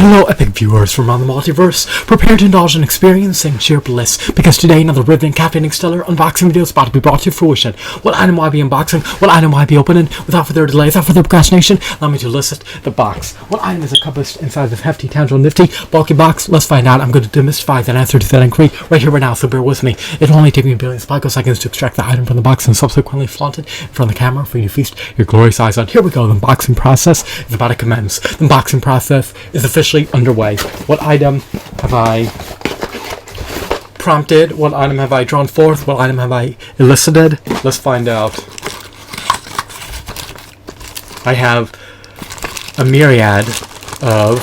Hello, epic viewers from around the multiverse. Prepare to indulge in experiencing sheer bliss, because today another riveting, caffeinating, stellar unboxing video is about to be brought to fruition. What item will I be unboxing? What item will I be opening? Without further delay, without further procrastination, allow me to list the box. What item is encompassed inside this hefty, tangible, nifty, bulky box? Let's find out. I'm going to demystify that answer to that inquiry right here, right now, so bear with me. It'll only take me a billion picoseconds to extract the item from the box and subsequently flaunt it in front of the camera for you to feast your glorious eyes on. Here we go. The unboxing process is about to commence. The unboxing process is officially underway. What item have I prompted? What item have I drawn forth? What item have I elicited? Let's find out. I have a myriad of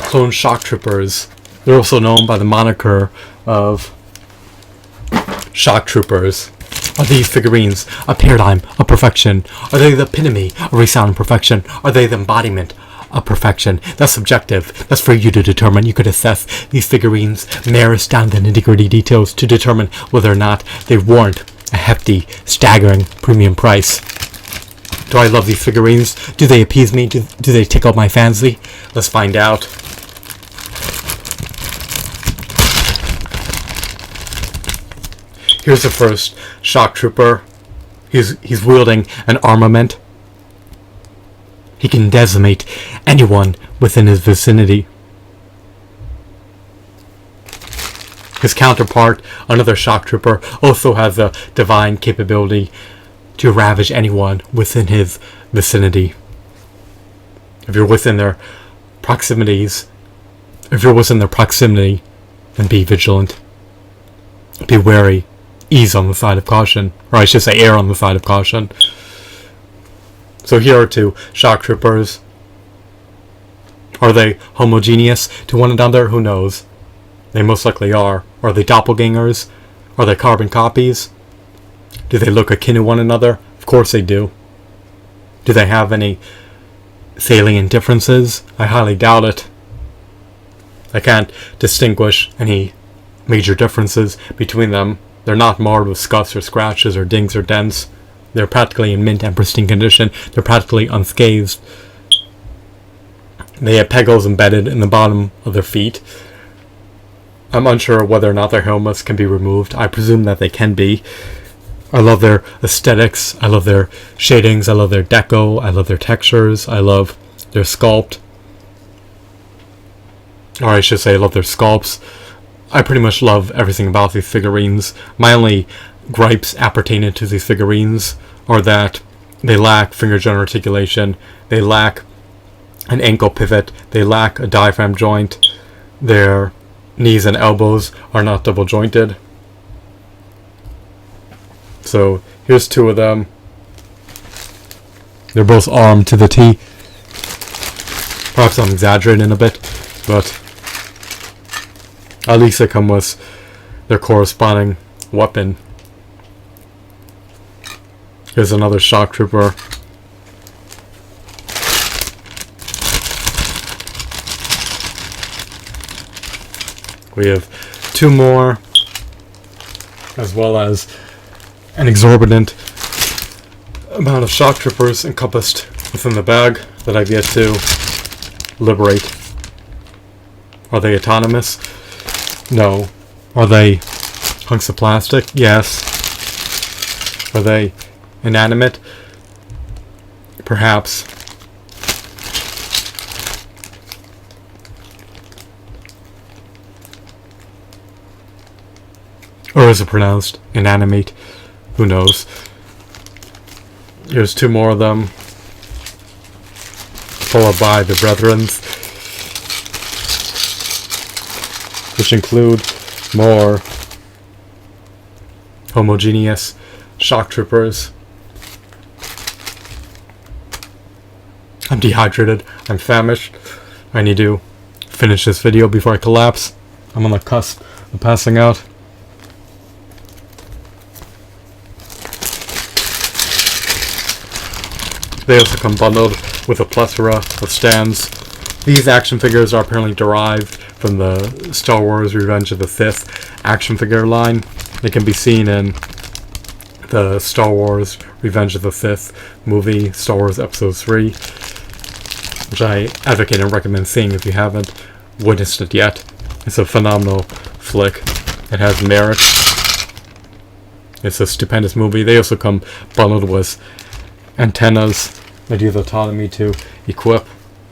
clone shock troopers. They're also known by the moniker of shock troopers. Are these figurines a paradigm of perfection? Are they the epitome of resounding perfection? Are they the embodiment of perfection? That's subjective. That's for you to determine. You could assess these figurines, merits down to the nitty-gritty details to determine whether or not they warrant a hefty, staggering premium price. Do I love these figurines? Do they appease me? Do they tickle my fancy? Let's find out. Here's the first shock trooper. He's wielding an armament. He can decimate anyone within his vicinity. His counterpart, another shock trooper, also has the divine capability to ravage anyone within his vicinity. If you're within their proximity, then be vigilant. Be wary. Ease on the side of caution. Or I should say err on the side of caution. So here are two shock troopers. Are they homogeneous to one another? Who knows? They most likely are. Are they doppelgangers? Are they carbon copies? Do they look akin to one another? Of course they do. Do they have any salient differences? I highly doubt it. I can't distinguish any major differences between them. They're not marred with scuffs or scratches or dings or dents. They're practically in mint and pristine condition. They're practically unscathed. They have pegals embedded in the bottom of their feet. I'm unsure whether or not their helmets can be removed. I presume that they can be. I love their aesthetics. I love their shadings. I love their deco. I love their textures. I love their sculpt. Or I should say I love their sculpts. I pretty much love everything about these figurines. My only gripes appertaining to these figurines are that they lack finger joint articulation, they lack an ankle pivot, they lack a diaphragm joint, their knees and elbows are not double jointed. So here's two of them. They're both armed to the T. Perhaps I'm exaggerating a bit, but at least they come with their corresponding weapon. Here's another shock trooper. We have two more, as well as an exorbitant amount of shock troopers encompassed within the bag that I've yet to liberate. Are they autonomous? No. Are they hunks of plastic? Yes. Are they inanimate? Perhaps. Or is it pronounced inanimate? Who knows? Here's two more of them, followed by the Brethrens, which include more homogeneous shock troopers. I'm dehydrated. I'm famished. I need to finish this video before I collapse. I'm on the cusp of passing out. They also come bundled with a plethora of stands. These action figures are apparently derived from the Star Wars Revenge of the Sith action figure line. They can be seen in the Star Wars Revenge of the Sith movie, Star Wars Episode 3. which I advocate and recommend seeing if you haven't witnessed it yet. It's a phenomenal flick. It has merit. It's a stupendous movie. They also come bundled with antennas that you have autonomy to equip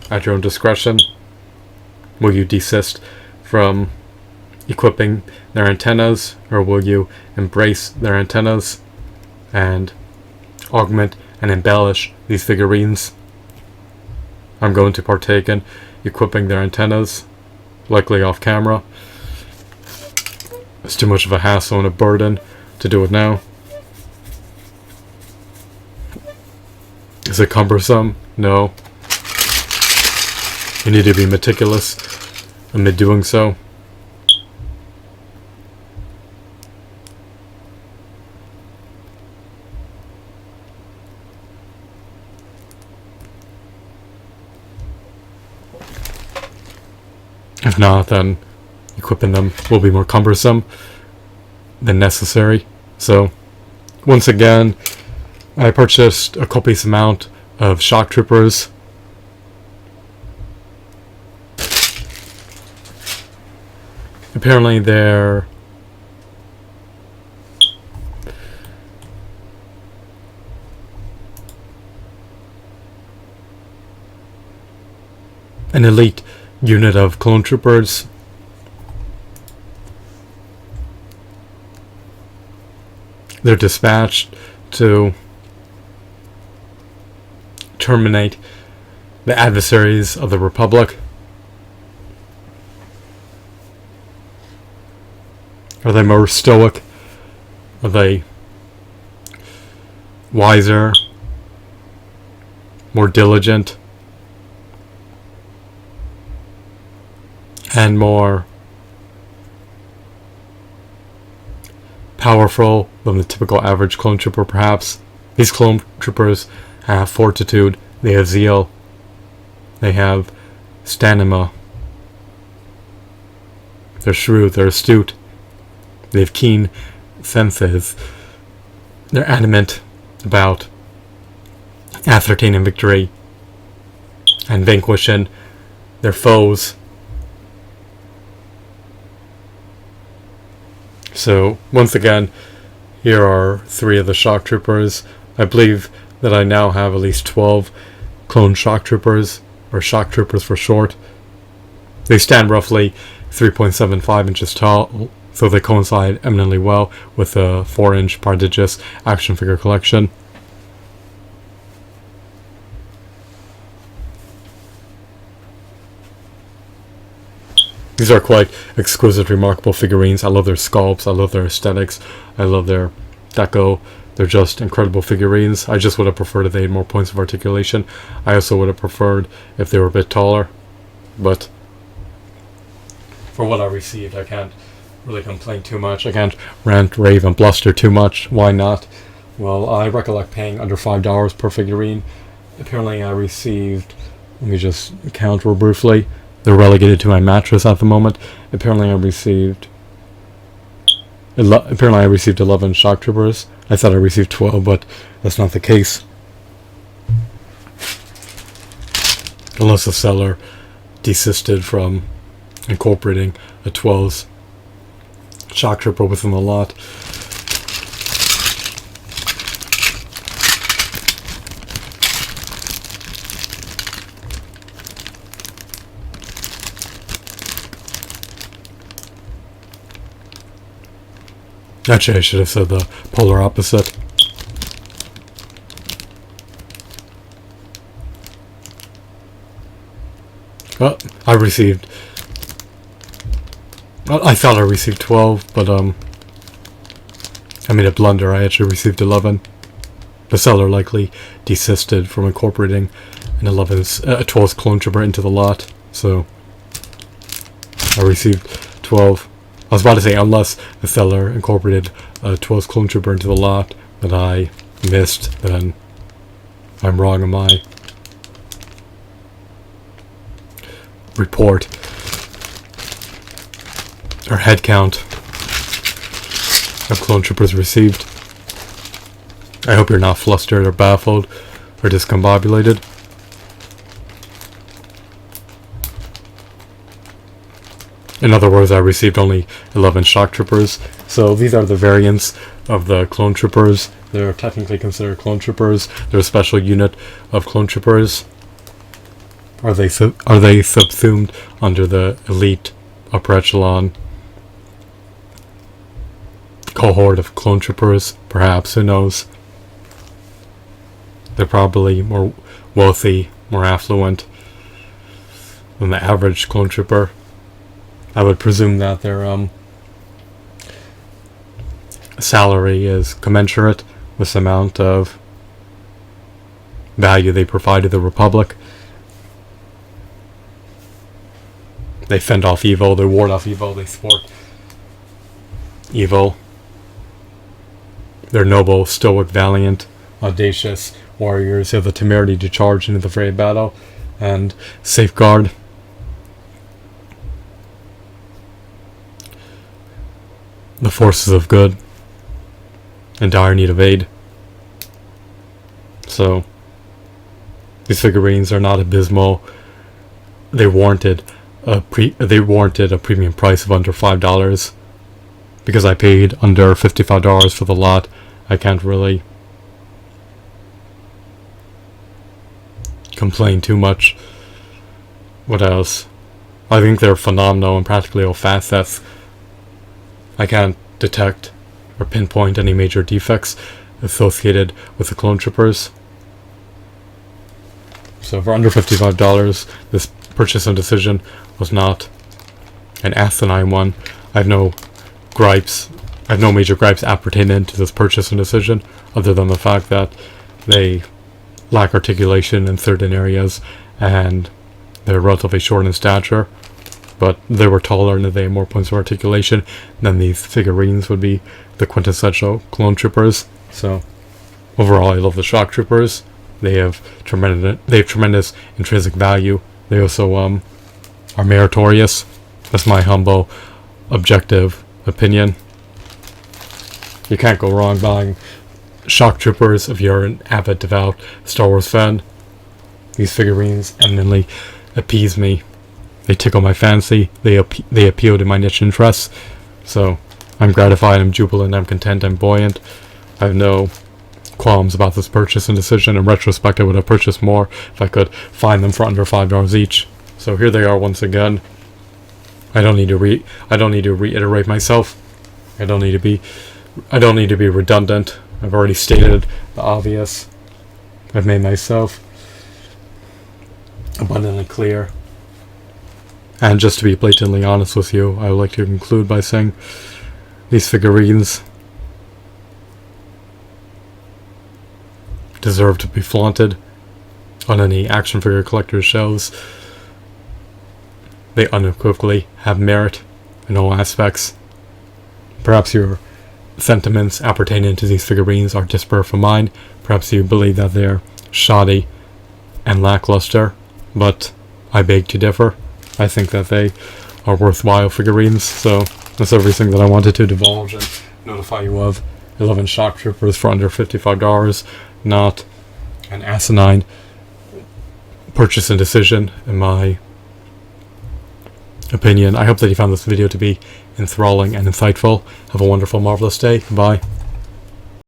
at your own discretion. Will you desist from equipping their antennas, or will you embrace their antennas and augment and embellish these figurines? I'm going to partake in equipping their antennas, likely off camera. It's too much of a hassle and a burden to do it now. Is it cumbersome? No. You need to be meticulous amid doing so. If not, then equipping them will be more cumbersome than necessary. So, once again, I purchased a copious amount of shock troopers. Apparently they're an elite unit of clone troopers. They're dispatched to terminate the adversaries of the Republic. Are they more stoic? Are they wiser? More diligent? And more powerful than the typical average clone trooper, perhaps? These clone troopers have fortitude, they have zeal, they have stamina, they're shrewd, they're astute, they have keen senses, they're adamant about ascertaining victory and vanquishing their foes. So, once again, here are 3 of the shock troopers. I believe that I now have at least 12 clone shock troopers, or shock troopers for short. They stand roughly 3.75 inches tall, so they coincide eminently well with the 4-inch prodigious action figure collection. These are quite exquisite, remarkable figurines. I love their sculpts, I love their aesthetics, I love their deco. They're just incredible figurines. I just would have preferred if they had more points of articulation. I also would have preferred if they were a bit taller. But for what I received, I can't really complain too much. I can't rant, rave, and bluster too much. Why not? Well, I recollect paying under $5 per figurine. Apparently I received, let me just count real briefly. They're relegated to my mattress at the moment. Apparently I received 11 shock troopers. I thought I received 12, but that's not the case. Unless the seller desisted from incorporating a 12 shock trooper within the lot. Actually, I should have said the polar opposite. Well, I thought I received 12, but I made a blunder. I actually received 11. The seller likely desisted from incorporating a 12th clone trooper into the lot, so I received 12. I was about to say, unless the seller incorporated a 12th clone trooper into the lot that I missed, then I'm wrong on my report or head count of clone troopers received. I hope you're not flustered or baffled or discombobulated. In other words, I received only 11 shock troopers. So these are the variants of the clone troopers. They're technically considered clone troopers. They're a special unit of clone troopers. Are they subsumed under the elite upper echelon cohort of clone troopers? Perhaps, who knows? They're probably more wealthy, more affluent than the average clone trooper. I would presume that their salary is commensurate with the amount of value they provide to the Republic. They fend off evil, they ward off evil, they thwart evil. They're noble, stoic, valiant, audacious warriors who have the temerity to charge into the fray of battle and safeguard the forces of good in dire need of aid. So these figurines are not abysmal. They warranted a premium price of under $5. Because I paid under $55 for the lot, I can't really complain too much. What else? I think they're phenomenal in practically all facets. I can't detect or pinpoint any major defects associated with the clone troopers. So for under $55, this purchase and decision was not an asinine one. I have no major gripes appertaining to this purchase and decision, other than the fact that they lack articulation in certain areas, and they're relatively short in stature. But they were taller and they had more points of articulation than these figurines would be the quintessential clone troopers. So overall, I love the shock troopers. They have tremendous intrinsic value. They also are meritorious. That's my humble, objective opinion. You can't go wrong buying shock troopers if you're an avid, devout Star Wars fan. These figurines eminently appease me. They tickle my fancy. They appeal to my niche interests. So I'm gratified, I'm jubilant, I'm content, I'm buoyant. I have no qualms about this purchase and decision. In retrospect, I would have purchased more if I could find them for under $5 each. So here they are once again. I don't need to reiterate myself. I don't need to be redundant. I've already stated the obvious. I've made myself abundantly clear. And just to be blatantly honest with you, I would like to conclude by saying these figurines deserve to be flaunted on any action figure collector's shelves. They unequivocally have merit in all aspects. Perhaps your sentiments appertaining to these figurines are disparate from mine. Perhaps you believe that they're shoddy and lackluster, but I beg to differ. I think that they are worthwhile figurines, so that's everything that I wanted to divulge and notify you of. 11 shock troopers for under $55, not an asinine purchase and decision, in my opinion. I hope that you found this video to be enthralling and insightful. Have a wonderful, marvelous day. Bye.